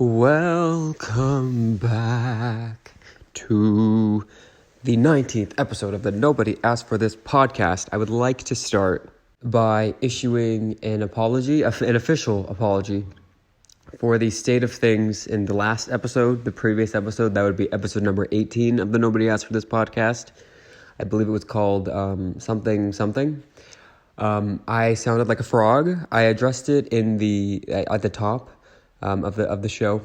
Welcome back to the 19th episode of the Nobody Asked for This podcast. I would like to start by issuing an official apology for the state of things in the last episode, the previous episode. That would be episode number 18 of the Nobody Asked for This podcast. I believe it was called something. I sounded like a frog. I addressed it at the top of the show.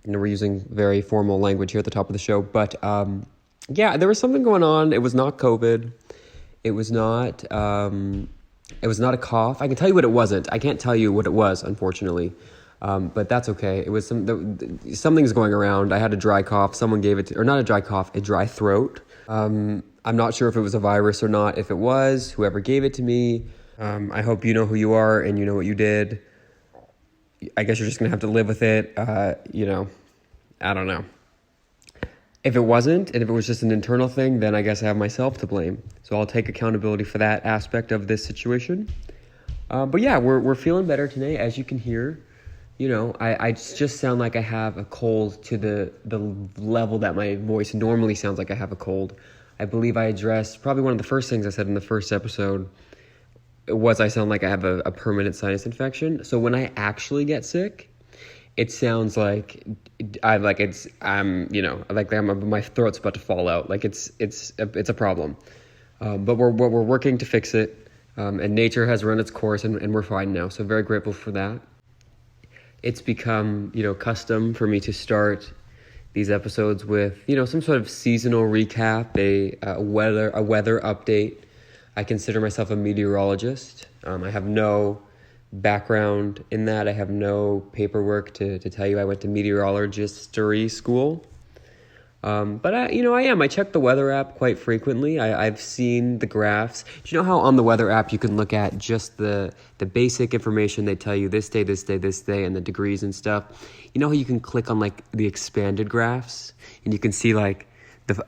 We're using very formal language here at the top of the show, but there was something going on. It was not COVID. It was not a cough. I can tell you what it wasn't. I can't tell you what it was, unfortunately, but that's okay. It was something's going around. I had a dry cough. Someone gave it or not a dry cough, a dry throat. I'm not sure if it was a virus or not. If it was, whoever gave it to me, I hope you know who you are and you know what you did. I guess you're just going to have to live with it. I don't know. If it wasn't, and if it was just an internal thing, then I guess I have myself to blame. So I'll take accountability for that aspect of this situation. But yeah, we're feeling better today, as you can hear. I just sound like I have a cold to the level that my voice normally sounds like I have a cold. I believe I addressed, probably one of the first things I said in the first episode was I sound like I have a permanent sinus infection. So when I actually get sick, it sounds like my throat's about to fall out. Like it's a problem. But we're working to fix it. And nature has run its course and we're fine now. So very grateful for that. It's become, custom for me to start these episodes with, some sort of seasonal recap, a weather update. I consider myself a meteorologist. I have no background in that. I have no paperwork to tell you I went to meteorologistery school. But I am. I check the weather app quite frequently. I've seen the graphs. Do you know how on the weather app you can look at just the basic information? They tell you this day, and the degrees and stuff. You know how you can click on like the expanded graphs and you can see like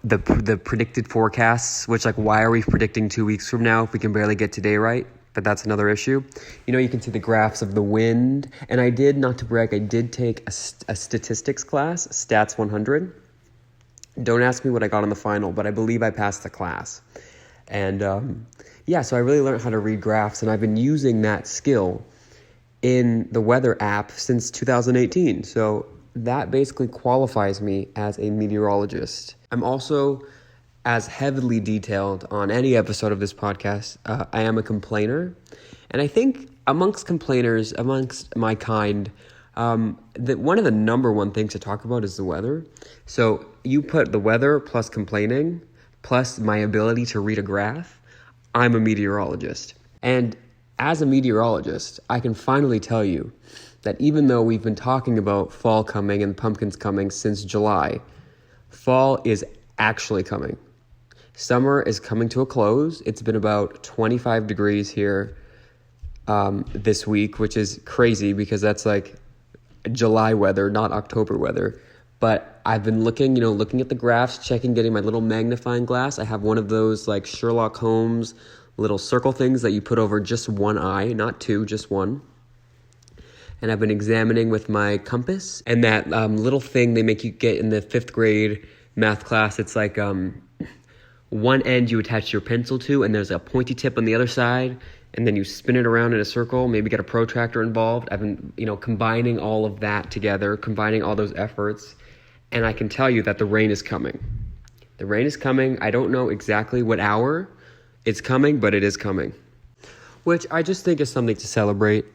the predicted forecasts, which like why are we predicting 2 weeks from now if we can barely get today right? But that's another issue. You can see the graphs of the wind. And I did, not to brag, I did take a statistics class, Stats 100. Don't ask me what I got on the final, but I believe I passed the class. And so I really learned how to read graphs, and I've been using that skill in the weather app since 2018. So that basically qualifies me as a meteorologist. I'm also, as heavily detailed on any episode of this podcast, I am a complainer. And I think amongst complainers, amongst my kind, that one of the number one things to talk about is the weather. So you put the weather plus complaining plus my ability to read a graph, I'm a meteorologist. And as a meteorologist, I can finally tell you that even though we've been talking about fall coming and pumpkins coming since July, fall is actually coming. Summer is coming to a close. It's been about 25 degrees here this week, which is crazy because that's like July weather, not October weather. But I've been looking at the graphs, getting my little magnifying glass. I have one of those like Sherlock Holmes little circle things that you put over just one eye, not two, just one. And I've been examining with my compass and that little thing they make you get in the 5th grade math class. It's like one end you attach your pencil to, and there's a pointy tip on the other side, and then you spin it around in a circle, maybe get a protractor involved. I've been, combining all of that together, combining all those efforts, and I can tell you that the rain is coming. The rain is coming. I don't know exactly what hour it's coming, but it is coming, which I just think is something to celebrate.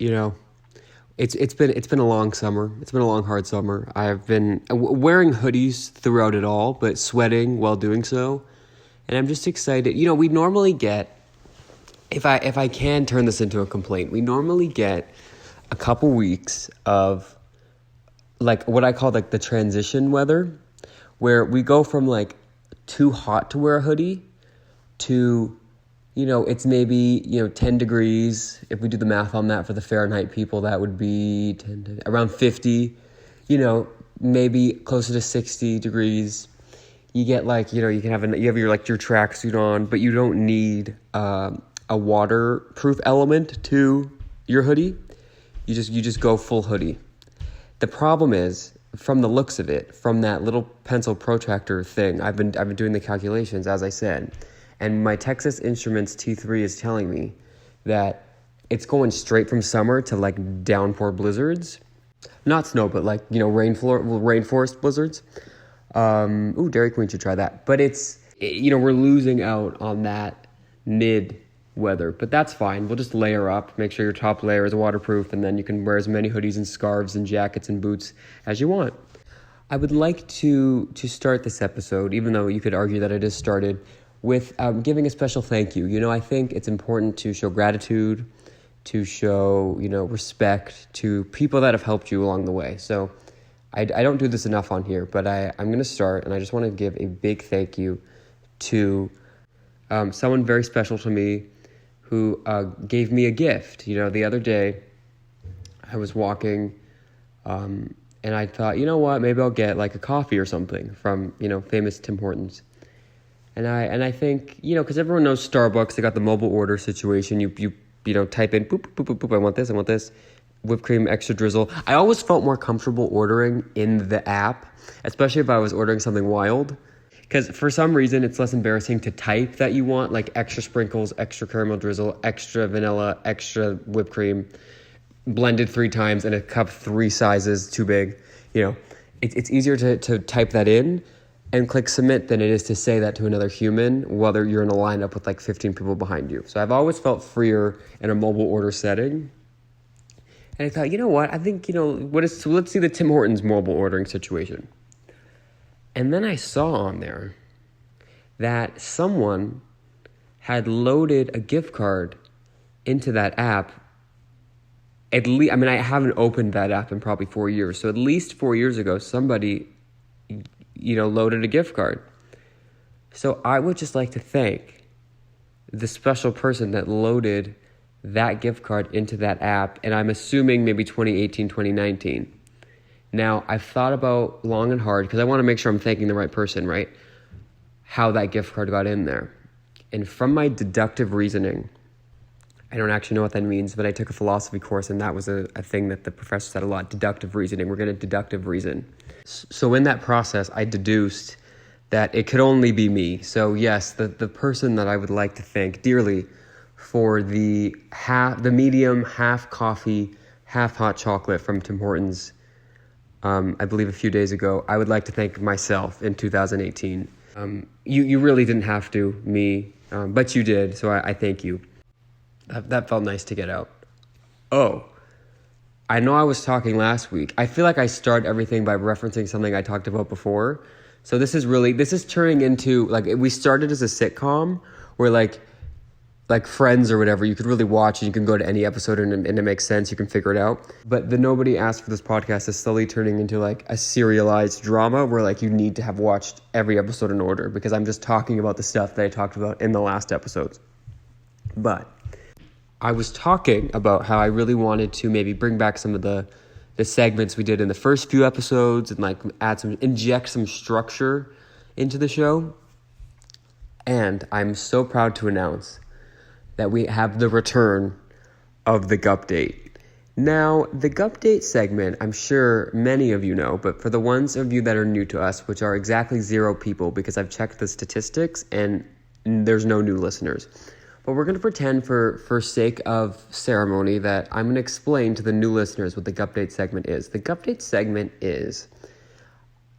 It's been a long summer. It's been a long, hard summer. I've been wearing hoodies throughout it all, but sweating while doing so. And I'm just excited. We normally get, if I can turn this into a complaint, we normally get a couple weeks of like what I call like the transition weather, where we go from like too hot to wear a hoodie to, it's maybe, 10 degrees. If we do the math on that for the Fahrenheit people, that would be around 50, maybe closer to 60 degrees. You get like, you have your tracksuit on, but you don't need a waterproof element to your hoodie. You just go full hoodie. The problem is from the looks of it, from that little pencil protractor thing, I've been doing the calculations, as I said, and my Texas Instruments T3 is telling me that it's going straight from summer to like downpour blizzards, not snow, but like, rainforest blizzards. Dairy Queen should try that. But we're losing out on that mid weather, but that's fine. We'll just layer up, make sure your top layer is waterproof, and then you can wear as many hoodies and scarves and jackets and boots as you want. I would like to start this episode, even though you could argue that it is started, with giving a special thank you. I think it's important to show gratitude, to show, respect to people that have helped you along the way. So I don't do this enough on here, but I'm going to start, and I just want to give a big thank you to someone very special to me who gave me a gift. The other day I was walking and I thought, maybe I'll get like a coffee or something from, famous Tim Hortons. And I think, because everyone knows Starbucks, they got the mobile order situation. You type in, boop, boop, boop, boop, I want this, whipped cream, extra drizzle. I always felt more comfortable ordering in the app, especially if I was ordering something wild. Because for some reason, it's less embarrassing to type that you want, like extra sprinkles, extra caramel drizzle, extra vanilla, extra whipped cream, blended 3 times in a cup 3 sizes too big. It's easier to type that in and click submit than it is to say that to another human, whether you're in a lineup with like 15 people behind you. So I've always felt freer in a mobile order setting. And I thought, I think, so let's see the Tim Hortons mobile ordering situation. And then I saw on there that someone had loaded a gift card into that app. I haven't opened that app in probably 4 years. So at least 4 years ago, somebody, loaded a gift card. So I would just like to thank the special person that loaded that gift card into that app. And I'm assuming maybe 2018, 2019. Now, I've thought about long and hard, because I want to make sure I'm thanking the right person, right? How that gift card got in there. And from my deductive reasoning, I don't actually know what that means, but I took a philosophy course, and that was a thing that the professor said a lot, deductive reasoning. We're going to deductive reason. So in that process, I deduced that it could only be me. So yes, the person that I would like to thank dearly for the medium, half coffee, half hot chocolate from Tim Hortons, I believe a few days ago, I would like to thank myself in 2018. You really didn't have to, me, but you did, so I thank you. That felt nice to get out. Oh, I know I was talking last week. I feel like I start everything by referencing something I talked about before. So this is turning into, like, we started as a sitcom where like Friends or whatever, you could really watch and you can go to any episode and it makes sense, you can figure it out. But the Nobody Asked for this podcast is slowly turning into like a serialized drama where like you need to have watched every episode in order, because I'm just talking about the stuff that I talked about in the last episodes. But I was talking about how I really wanted to maybe bring back some of the segments we did in the first few episodes and like inject some structure into the show. And I'm so proud to announce that we have the return of the Gupdate. Now, the Gupdate segment, I'm sure many of you know, but for the ones of you that are new to us, which are exactly 0 people, because I've checked the statistics and there's no new listeners. But we're going to pretend for sake of ceremony that I'm going to explain to the new listeners what the Gupdate segment is. The Gupdate segment is,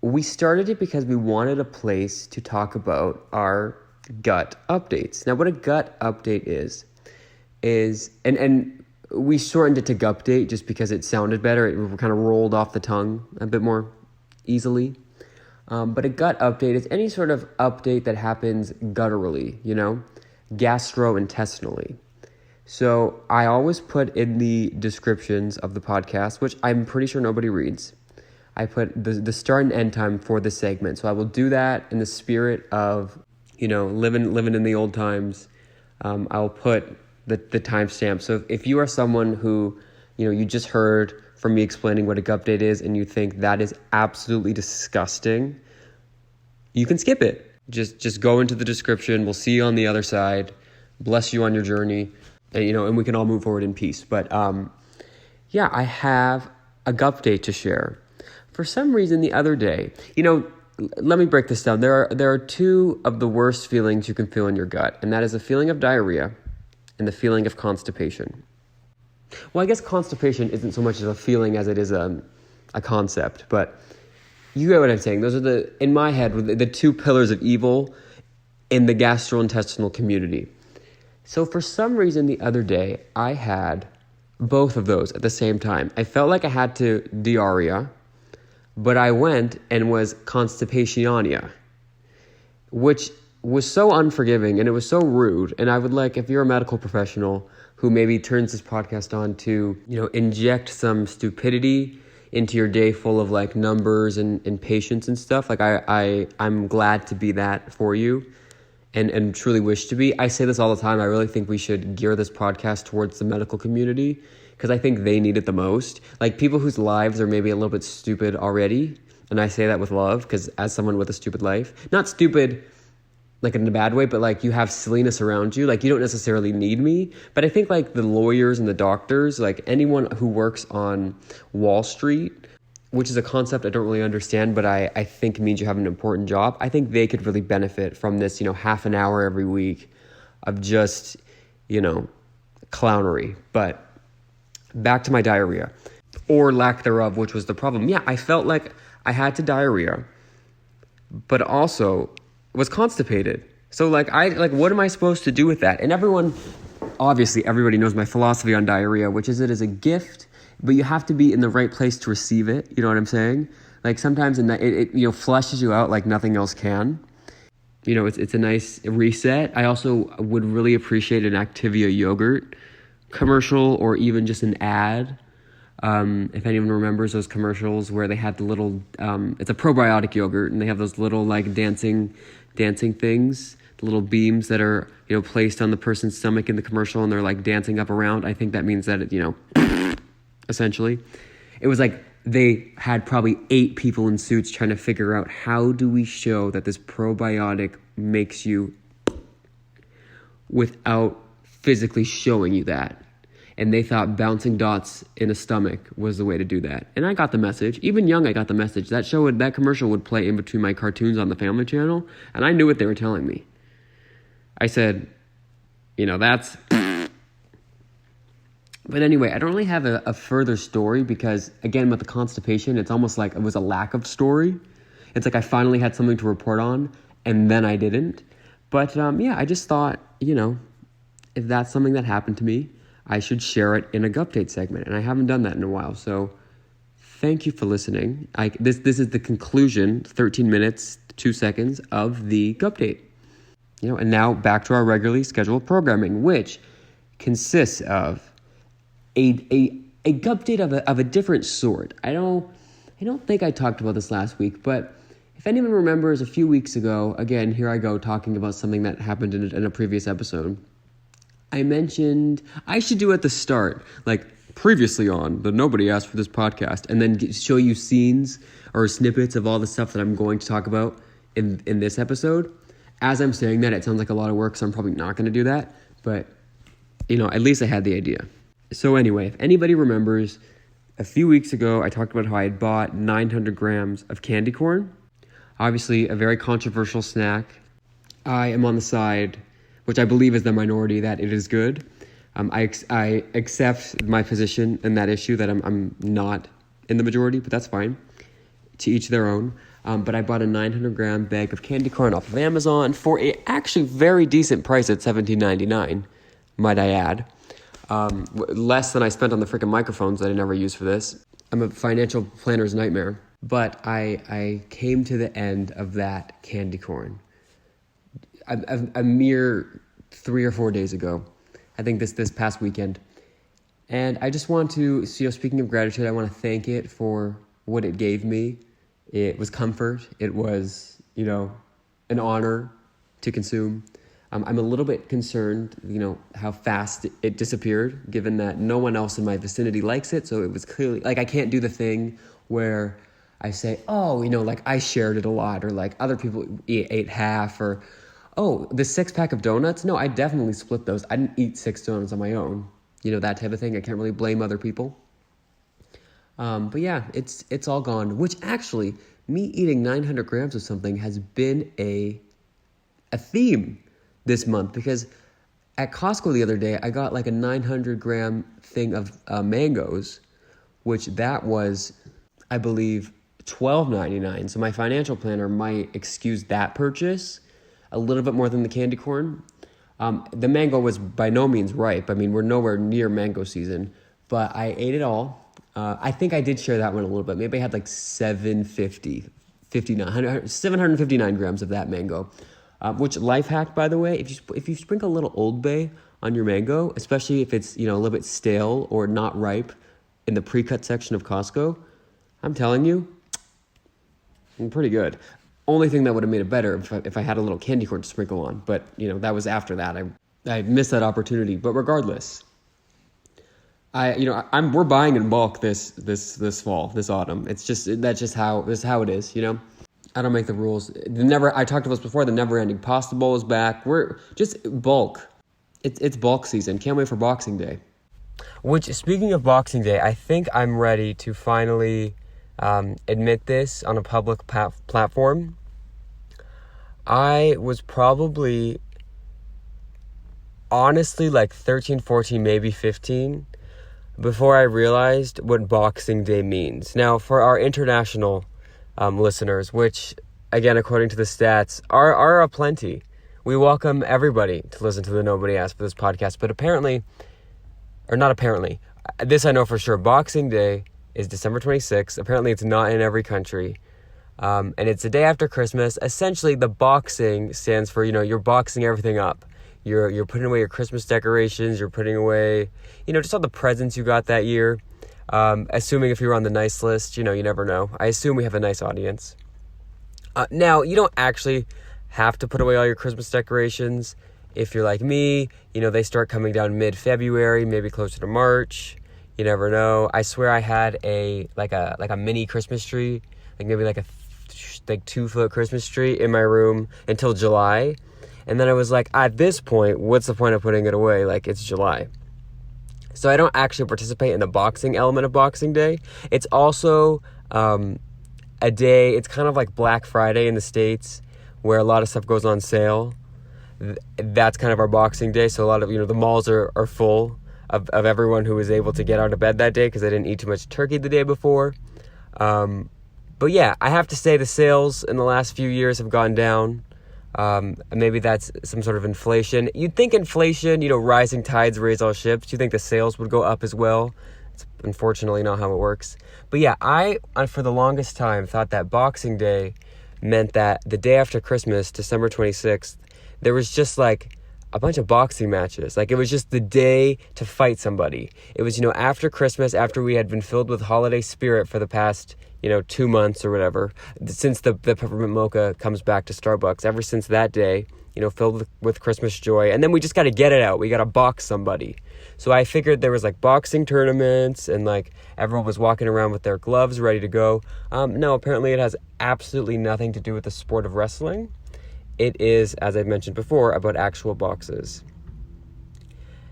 we started it because we wanted a place to talk about our gut updates. Now, what a gut update is and we shortened it to Gupdate just because it sounded better. It kind of rolled off the tongue a bit more easily. But a gut update is any sort of update that happens gutturally, gastrointestinally. So I always put in the descriptions of the podcast, which I'm pretty sure nobody reads, I put the start and end time for the segment. So I will do that in the spirit of living in the old times. I'll put the timestamp. So if you are someone who, you just heard from me explaining what a Gupdate is and you think that is absolutely disgusting, you can skip it. Just go into the description. We'll see you on the other side. Bless you on your journey, and we can all move forward in peace. But I have a Gupdate to share. for some reason the other day, let me break this down. There are two of the worst feelings you can feel in your gut, and that is the feeling of diarrhea and the feeling of constipation. Well, I guess constipation isn't so much of a feeling as it is a concept, but you get what I'm saying. Those are in my head, the two pillars of evil in the gastrointestinal community. So for some reason the other day, I had both of those at the same time. I felt like I had diarrhea, but I went and was constipatiania, which was so unforgiving and it was so rude. And I would if you're a medical professional who maybe turns this podcast on to, inject some stupidity into your day full of numbers and patience and stuff, I'm glad to be that for you and truly wish to be. I say this all the time. I really think we should gear this podcast towards the medical community because I think they need it the most. People whose lives are maybe a little bit stupid already, and I say that with love because as someone with a stupid life, not stupid in a bad way, but you have silliness around you. You don't necessarily need me. But I think the lawyers and the doctors, anyone who works on Wall Street, which is a concept I don't really understand, but I think means you have an important job. I think they could really benefit from this, half an hour every week of just, clownery. But back to my diarrhea or lack thereof, which was the problem. Yeah, I felt like I had diarrhea, but also was constipated. So what am I supposed to do with that? And everybody knows my philosophy on diarrhea, which is it is a gift, but you have to be in the right place to receive it. You know what I'm saying? Sometimes it flushes you out like nothing else can. It's a nice reset. I also would really appreciate an Activia yogurt commercial or even just an ad. If anyone remembers those commercials where they had the little, it's a probiotic yogurt and they have those little dancing things, the little beams that are, placed on the person's stomach in the commercial and they're dancing up around. I think that means that it, essentially, it was they had probably 8 people in suits trying to figure out how do we show that this probiotic makes you without physically showing you that. And they thought bouncing dots in a stomach was the way to do that. And I got the message. Even young, I got the message. That commercial would play in between my cartoons on the Family Channel, and I knew what they were telling me. I said, that's... But anyway, I don't really have a further story because, again, with the constipation, it's almost like it was a lack of story. It's I finally had something to report on, and then I didn't. But, I just thought, if that's something that happened to me, I should share it in a Gupdate segment, and I haven't done that in a while. So thank you for listening. This is the conclusion, 13 minutes, 2 seconds of the Gupdate. And now back to our regularly scheduled programming, which consists of a Gupdate of a different sort. I don't think I talked about this last week, but if anyone remembers a few weeks ago, again, here I go talking about something that happened in a previous episode. I mentioned I should do at the start, previously on the Nobody Asked for This podcast, and then show you scenes or snippets of all the stuff that I'm going to talk about in this episode. As I'm saying that, it sounds like a lot of work, so I'm probably not going to do that. But, at least I had the idea. So anyway, if anybody remembers, a few weeks ago, I talked about how I had bought 900 grams of candy corn. Obviously, a very controversial snack. I am on the side, which I believe is the minority, that it is good. I accept my position in that issue, that I'm not in the majority, but that's fine. To each their own. But I bought a 900-gram bag of candy corn off of Amazon for a actually very decent price at $17.99, might I add. Less than I spent on the freaking microphones that I never used for this. I'm a financial planner's nightmare. But I came to the end of that candy corn a mere 3 or 4 days ago. I think this past weekend. And I just want to, speaking of gratitude, I want to thank it for what it gave me. It was comfort. It was, an honor to consume. I'm a little bit concerned, how fast it disappeared, given that no one else in my vicinity likes it. So it was clearly, I can't do the thing where I say, I shared it a lot, or other people ate half, or, the 6-pack of donuts. No, I definitely split those. I didn't eat 6 donuts on my own. That type of thing. I can't really blame other people. But yeah, it's all gone, which actually, me eating 900 grams of something has been a theme this month, because at Costco the other day, I got like a 900 gram thing of mangoes, which that was, I believe, $12.99. So my financial planner might excuse that purchase a little bit more than the candy corn. The mango was by no means ripe. I mean, we're nowhere near mango season, but I ate it all. I think I did share that one a little bit. Maybe I had like 759 grams of that mango. Which, life hack, by the way, if you sprinkle a little Old Bay on your mango, especially if it's, a little bit stale or not ripe in the pre-cut section of Costco, I'm telling you, pretty good. Only thing that would have made it better if I had a little candy corn to sprinkle on, but that was after that. I missed that opportunity. But regardless, we're buying in bulk this fall, this autumn. That's just how it is. I don't make the rules. I talked about this before. The never-ending pasta bowl is back. We're just bulk. It's bulk season. Can't wait for Boxing Day. Which, speaking of Boxing Day, I think I'm ready to finally admit this on a public platform. I was probably, honestly, like 13, 14, maybe 15, before I realized what Boxing Day means. Now, for our international listeners, which, again, according to the stats, are aplenty. We welcome everybody to listen to the Nobody Asked for this podcast, but this I know for sure. Boxing Day is December 26th. Apparently, it's not in every country. And it's the day after Christmas. Essentially, the boxing stands for, you're boxing everything up. You're putting away your Christmas decorations. You're putting away, just all the presents you got that year. Assuming if you're on the nice list, you never know. I assume we have a nice audience. Now, you don't actually have to put away all your Christmas decorations. If you're like me, they start coming down mid-February, maybe closer to March. You never know. I swear I had a mini Christmas tree, maybe a 2-foot Christmas tree in my room until July. And then I was like, at this point, what's the point of putting it away? It's July. So I don't actually participate in the boxing element of Boxing Day. It's also a day, it's kind of like Black Friday in the States, where a lot of stuff goes on sale. That's kind of our Boxing Day. So a lot of, the malls are full of everyone who was able to get out of bed that day because they didn't eat too much turkey the day before. But yeah, I have to say the sales in the last few years have gone down. Maybe that's some sort of inflation. You'd think inflation, rising tides raise all ships. You think the sales would go up as well. It's unfortunately not how it works. But yeah, I, for the longest time, thought that Boxing Day meant that the day after Christmas, December 26th, there was just a bunch of boxing matches. It was just the day to fight somebody. It was, after Christmas, after we had been filled with holiday spirit for the past 2 months or whatever, since the peppermint mocha comes back to Starbucks, ever since that day, filled with Christmas joy. And then we just got to get it out. We got to box somebody. So I figured there was boxing tournaments and everyone was walking around with their gloves ready to go. No, apparently it has absolutely nothing to do with the sport of wrestling. It is, as I've mentioned before, about actual boxes.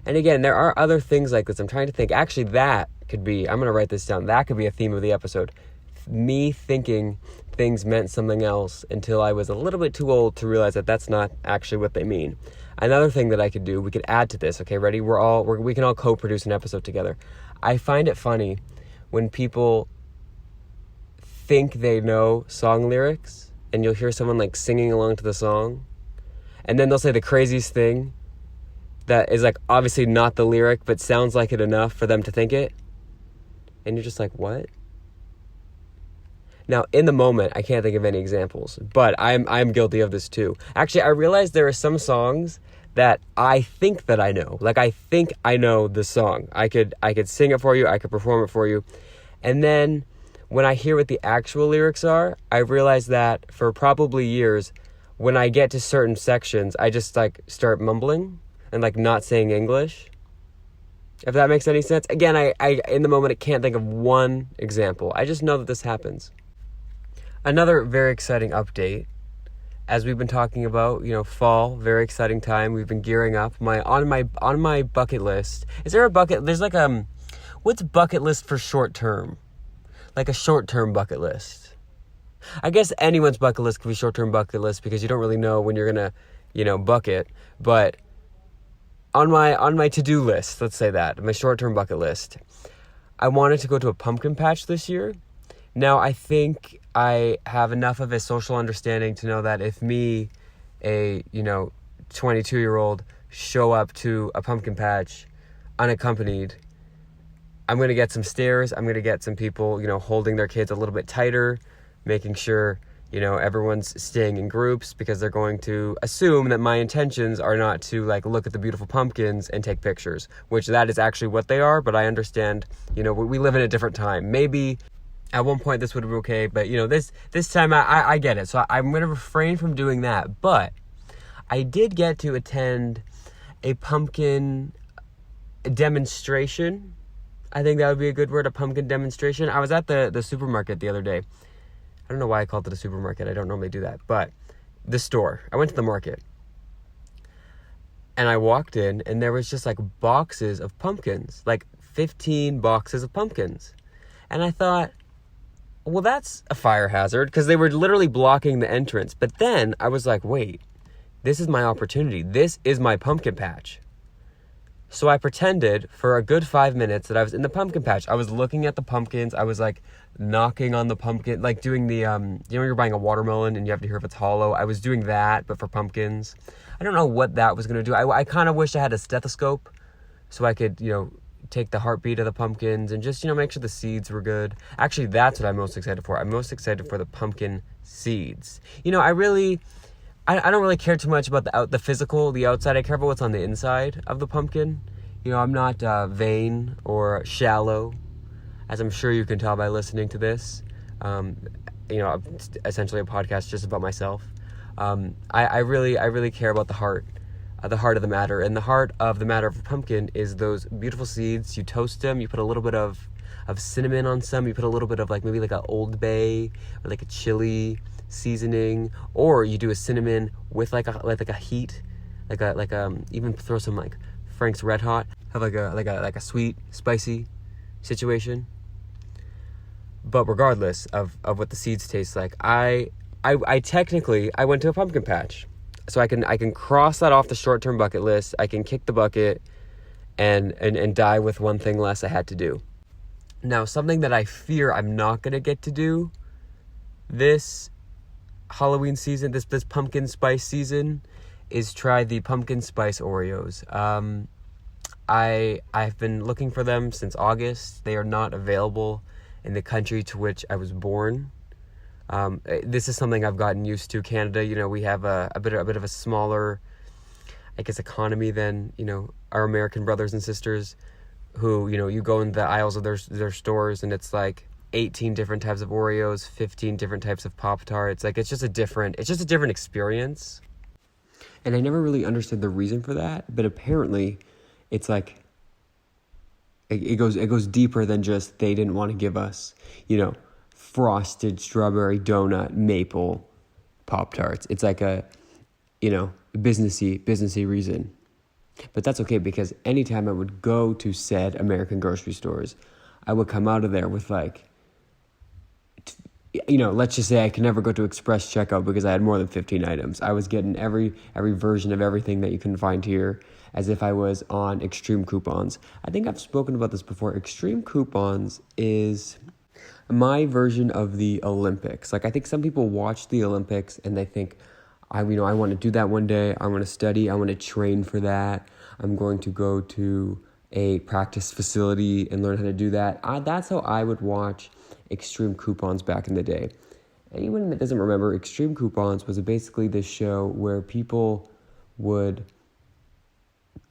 And again, there are other things like this. I'm trying to think. Actually, that could be, I'm going to write this down. That could be a theme of the episode. Me thinking things meant something else until I was a little bit too old to realize that that's not actually what they mean. Another thing that I could do, we could add to this. Okay, ready? We can all co-produce an episode together. I find it funny when people think they know song lyrics and you'll hear someone singing along to the song, and then they'll say the craziest thing that is obviously not the lyric but sounds like it enough for them to think it, and you're just what? Now, in the moment, I can't think of any examples, but I'm guilty of this too. Actually, I realized there are some songs that I think that I know. I think I know the song. I could sing it for you. I could perform it for you. And then when I hear what the actual lyrics are, I realize that for probably years, when I get to certain sections, I just start mumbling and not saying English. If that makes any sense. Again, I in the moment, I can't think of one example. I just know that this happens. Another very exciting update, as we've been talking about, fall, very exciting time. We've been gearing up. On my bucket list. Is there a bucket? There's what's bucket list for short term? like a short-term bucket list. I guess anyone's bucket list could be short-term bucket list because you don't really know when you're going to, bucket. But on my to-do list, let's say that, my short-term bucket list, I wanted to go to a pumpkin patch this year. Now, I think I have enough of a social understanding to know that if me, a, 22-year-old, show up to a pumpkin patch unaccompanied, I'm going to get some stares. I'm going to get some people, holding their kids a little bit tighter, making sure, everyone's staying in groups because they're going to assume that my intentions are not to look at the beautiful pumpkins and take pictures, which that is actually what they are. But I understand, we live in a different time. Maybe at one point this would be okay, but this time I get it. So I'm going to refrain from doing that. But I did get to attend a pumpkin demonstration. I think that would be a good word, a pumpkin demonstration. I was at the supermarket the other day. I don't know why I called it a supermarket. I don't normally do that. But the store. I went to the market. And I walked in, and there was just boxes of pumpkins. 15 boxes of pumpkins. And I thought, well, that's a fire hazard, because they were literally blocking the entrance. But then I was like, wait, this is my opportunity. This is my pumpkin patch. So I pretended for a good 5 minutes that I was in the pumpkin patch. I was looking at the pumpkins. I was knocking on the pumpkin, doing the, when you're buying a watermelon and you have to hear if it's hollow. I was doing that, but for pumpkins. I don't know what that was going to do. I kind of wish I had a stethoscope so I could, take the heartbeat of the pumpkins and just, make sure the seeds were good. Actually, that's what I'm most excited for. I'm most excited for the pumpkin seeds. I don't really care too much about the physical, the outside. I care about what's on the inside of the pumpkin. I'm not vain or shallow, as I'm sure you can tell by listening to this. It's essentially a podcast just about myself. I really care about the heart of the matter. And the heart of the matter of a pumpkin is those beautiful seeds. You toast them. You put a little bit of cinnamon on some. You put a little bit of maybe an Old Bay or a chili seasoning, or you do a cinnamon with a heat, even throw some Frank's Red Hot, have a sweet spicy situation. But regardless of what the seeds taste like, I technically went to a pumpkin patch, so I can cross that off the short-term bucket list. I can kick the bucket and die with one thing less I had to do. Now, something that I fear I'm not gonna get to do this Halloween season, this pumpkin spice season, is try the pumpkin spice Oreos. I've been looking for them since August. They are not available in the country to which I was born. This is something I've gotten used to. Canada, we have a bit of a smaller, I guess, economy than our American brothers and sisters, who you go in the aisles of their stores and it's 18 different types of Oreos, 15 different types of Pop-Tarts. It's just a different experience. And I never really understood the reason for that, but apparently it's it goes deeper than just they didn't want to give us, frosted strawberry donut maple Pop-Tarts. It's a businessy reason. But that's okay, because anytime I would go to said American grocery stores, I would come out of there with let's just say I could never go to express checkout because I had more than 15 items. I was getting every version of everything that you can find here as if I was on Extreme Coupons. I think I've spoken about this before. Extreme Coupons is my version of the Olympics. I think some people watch the Olympics and they think, I want to do that one day. I want to study. I want to train for that. I'm going to go to a practice facility and learn how to do that. That's how I would watch Extreme Coupons back in the day. Anyone that doesn't remember, Extreme Coupons was basically this show where people would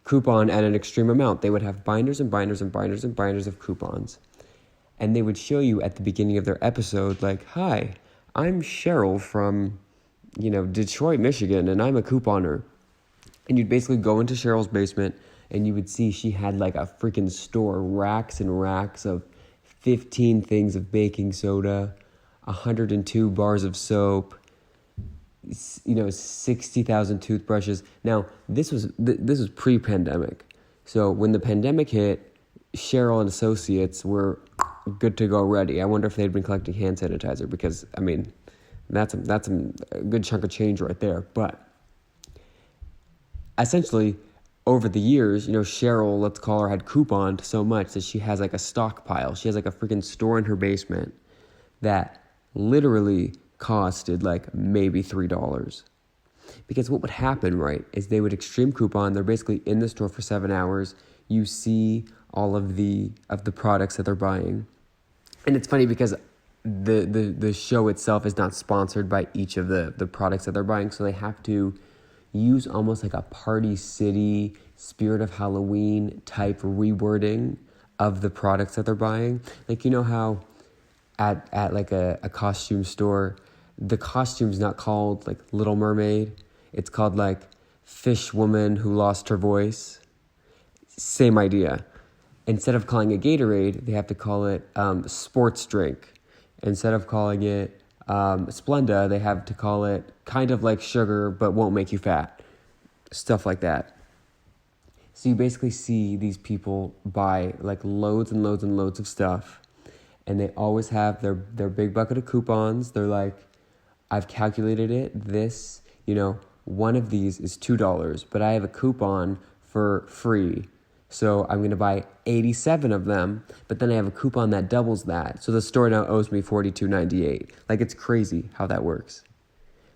coupon at an extreme amount. They would have binders and binders and binders and binders of coupons. And they would show you at the beginning of their episode, hi, I'm Cheryl from, Detroit, Michigan, and I'm a couponer. And you'd basically go into Cheryl's basement and you would see she had a freaking store, racks and racks of 15 things of baking soda, 102 bars of soap, 60,000 toothbrushes. Now, this was pre-pandemic. So when the pandemic hit, Cheryl and Associates were good to go ready. I wonder if they'd been collecting hand sanitizer because, I mean, that's a good chunk of change right there. But essentially, over the years, Cheryl, let's call her, had couponed so much that she has like a stockpile. She has like a freaking store in her basement that literally costed like maybe $3. Because what would happen, right, is they would extreme coupon. They're basically in the store for 7 hours. You see all of the products that they're buying. And it's funny because the show itself is not sponsored by each of the products that they're buying. So they have to use almost like a Party City, Spirit of Halloween type rewording of the products that they're buying. Like, how at like a costume store, the costume's not called like Little Mermaid. It's called like Fish Woman Who Lost Her Voice. Same idea. Instead of calling it Gatorade, they have to call it sports drink. Instead of calling it Splenda, they have to call it kind of like sugar but won't make you fat. Stuff like that. So you basically see these people buy like loads and loads and loads of stuff, and they always have their big bucket of coupons. They're like, I've calculated it. This, one of these is $2, but I have a coupon for free. So I'm going to buy 87 of them, but then I have a coupon that doubles that. So the store now owes me $42.98. Like, it's crazy how that works.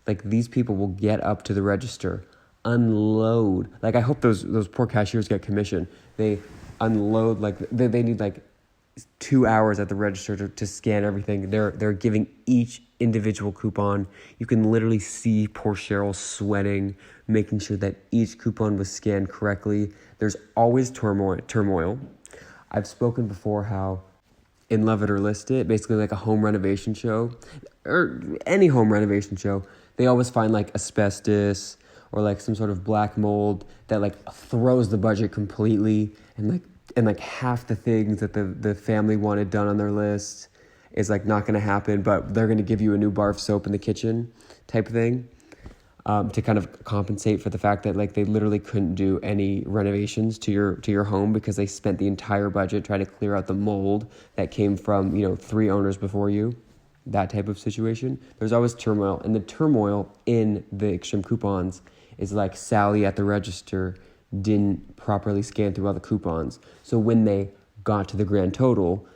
Like, these people will get up to the register, unload. Like, I hope those poor cashiers get commission. They unload, like, they need, like, 2 hours at the register to scan everything. They're giving each individual coupon. You can literally see poor Cheryl sweating, making sure that each coupon was scanned correctly. There's always turmoil. I've spoken before how in Love It or List It, basically like a home renovation show, or any home renovation show, they always find like asbestos or like some sort of black mold that like throws the budget completely, and like half the things that the family wanted done on their list is like not going to happen, but they're going to give you a new bar of soap in the kitchen type of thing, to kind of compensate for the fact that like they literally couldn't do any renovations to your home because they spent the entire budget trying to clear out the mold that came from 3 owners before you. That type of situation. There's always turmoil, and the turmoil in the extreme coupons is like Sally at the register didn't properly scan through all the coupons. So when they got to the grand total,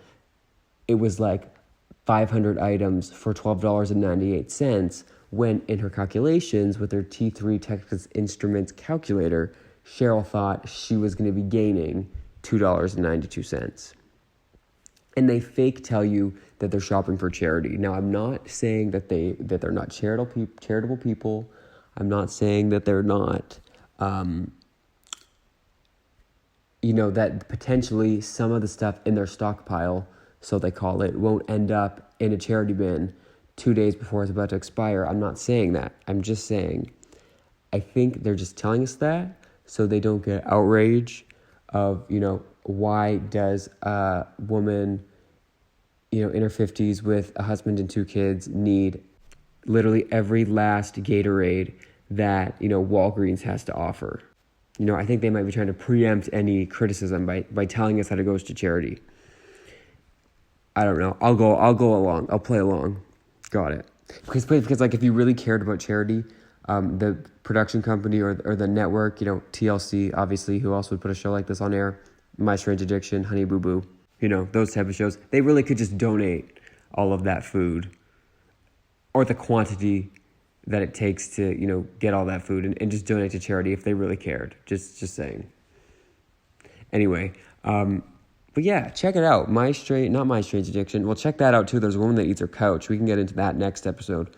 it was like 500 items for $12.98, when in her calculations with her T3 Texas Instruments calculator, Cheryl thought she was going to be gaining $2.92. And they fake tell you that they're shopping for charity. Now, I'm not saying that they're not charitable people. I'm not saying that they're not that potentially some of the stuff in their stockpile, so they call it, won't end up in a charity bin 2 days before it's about to expire. I'm not saying that. I'm just saying I think they're just telling us that so they don't get outrage of, why does a woman, in her 50s with a husband and 2 kids need literally every last Gatorade that, Walgreens has to offer. I think they might be trying to preempt any criticism by telling us that it goes to charity. I don't know. I'll go along. I'll play along. Got it. Because like if you really cared about charity, the production company or the network, TLC, obviously, who else would put a show like this on air? My Strange Addiction, Honey Boo Boo, those type of shows. They really could just donate all of that food or the quantity that it takes to, get all that food and just donate to charity if they really cared. Just saying. Anyway, but yeah, check it out. Not My Strange Addiction. Well, check that out too. There's a woman that eats her couch. We can get into that next episode.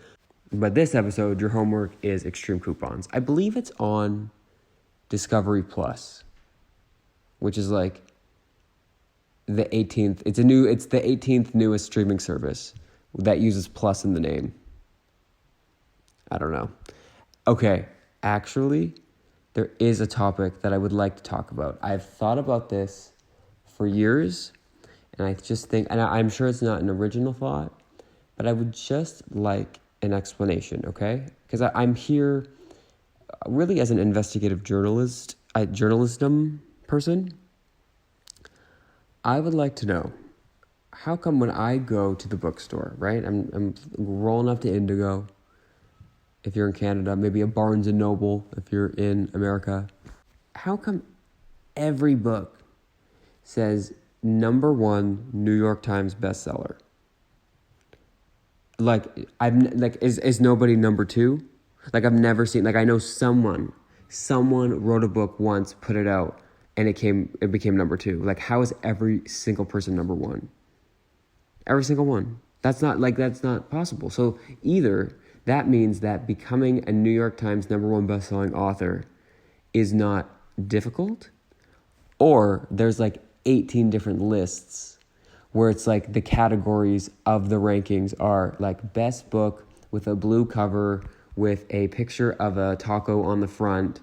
But this episode, your homework is extreme coupons. I believe it's on Discovery Plus, which is like the 18th. It's the 18th newest streaming service that uses plus in the name. I don't know. Okay, actually, there is a topic that I would like to talk about. I've thought about this for years, and I just think, and I'm sure it's not an original thought, but I would just like an explanation, okay? Because I'm here really as an investigative journalism person. I would like to know, how come when I go to the bookstore, right? I'm rolling up to Indigo. If you're in Canada, maybe a Barnes & Noble if you're in America. How come every book says #1 New York Times bestseller? Is nobody #2? I've never seen, I know someone wrote a book once, put it out, and it became #2. How is every single person #1? Every single one. That's not possible. So either that means that becoming a New York Times #1 bestselling author is not difficult, or there's 18 different lists where it's the categories of the rankings are best book with a blue cover with a picture of a taco on the front,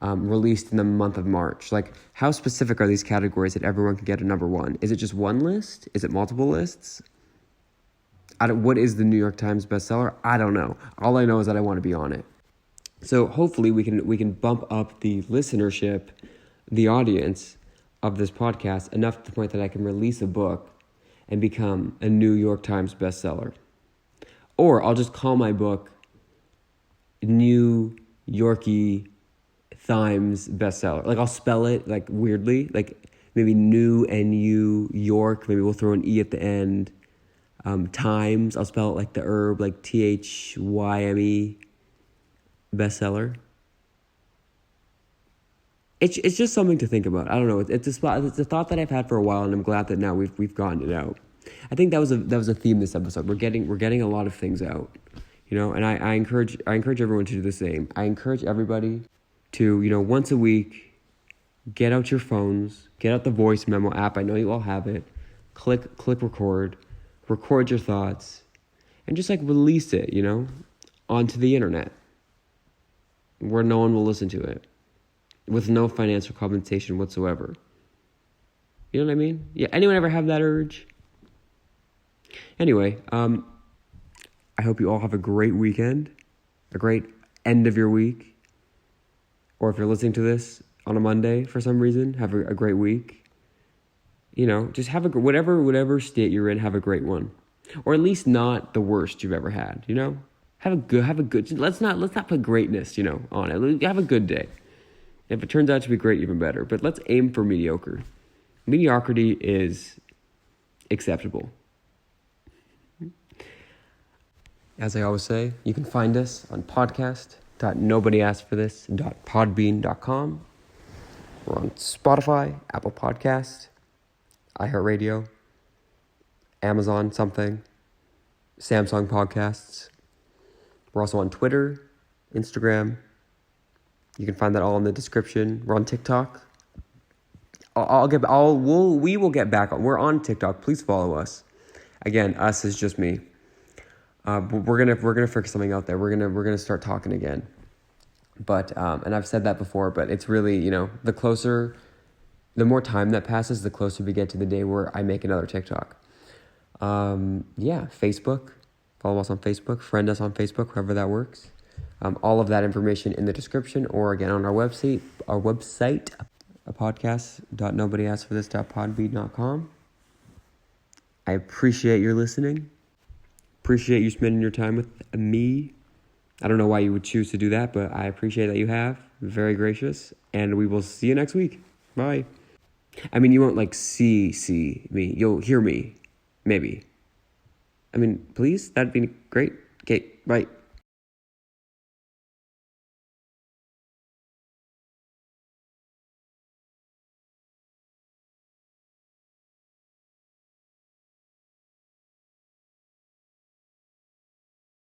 released in the month of March. How specific are these categories that everyone can get a #1? Is it just one list? Is it multiple lists? What is the New York Times bestseller? I don't know. All I know is that I want to be on it. So hopefully we can bump up the listenership, the audience of this podcast enough to the point that I can release a book and become a New York Times bestseller. Or I'll just call my book New Yorke Thymes bestseller. I'll spell it weirdly, maybe New N-U York. Maybe we'll throw an E at the end. Thymes, I'll spell it the herb, THYME bestseller. It's just something to think about. I don't know. It's a thought that I've had for a while, and I'm glad that now we've gotten it out. I think that was a theme this episode. We're getting a lot of things out, and I encourage everyone to do the same. I encourage everybody to once a week get out your phones, get out the voice memo app. I know you all have it. Click record your thoughts, and just release it, onto the internet where no one will listen to it with no financial compensation whatsoever. You know what I mean? Yeah. Anyone ever have that urge? Anyway, I hope you all have a great weekend, a great end of your week, or if you're listening to this on a Monday for some reason, have a great week. Just have whatever state you're in, have a great one, or at least not the worst you've ever had. Have a good. Let's not put greatness, on it. Have a good day. If it turns out to be great, even better. But let's aim for mediocre. Mediocrity is acceptable. As I always say, you can find us on podcast.nobodyaskforthis.podbean.com. We're on Spotify, Apple Podcast, iHeartRadio, Amazon something, Samsung Podcasts. We're also on Twitter, Instagram. You can find that all in the description. We're on TikTok. We will get back on. We're on TikTok. Please follow us. Again, us is just me. We're gonna figure something out there. We're gonna start talking again. But and I've said that before, but it's really the more time that passes, the closer we get to the day where I make another TikTok. Facebook. Follow us on Facebook. Friend us on Facebook, however that works. All of that information in the description, or again on our website, a podcast.nobodyaskforthis.podbean.com. I appreciate your listening. Appreciate you spending your time with me. I don't know why you would choose to do that, but I appreciate that you have. Very gracious. And we will see you next week. Bye. I mean, you won't see me. You'll hear me. Maybe. I mean, please? That'd be great. Okay, bye.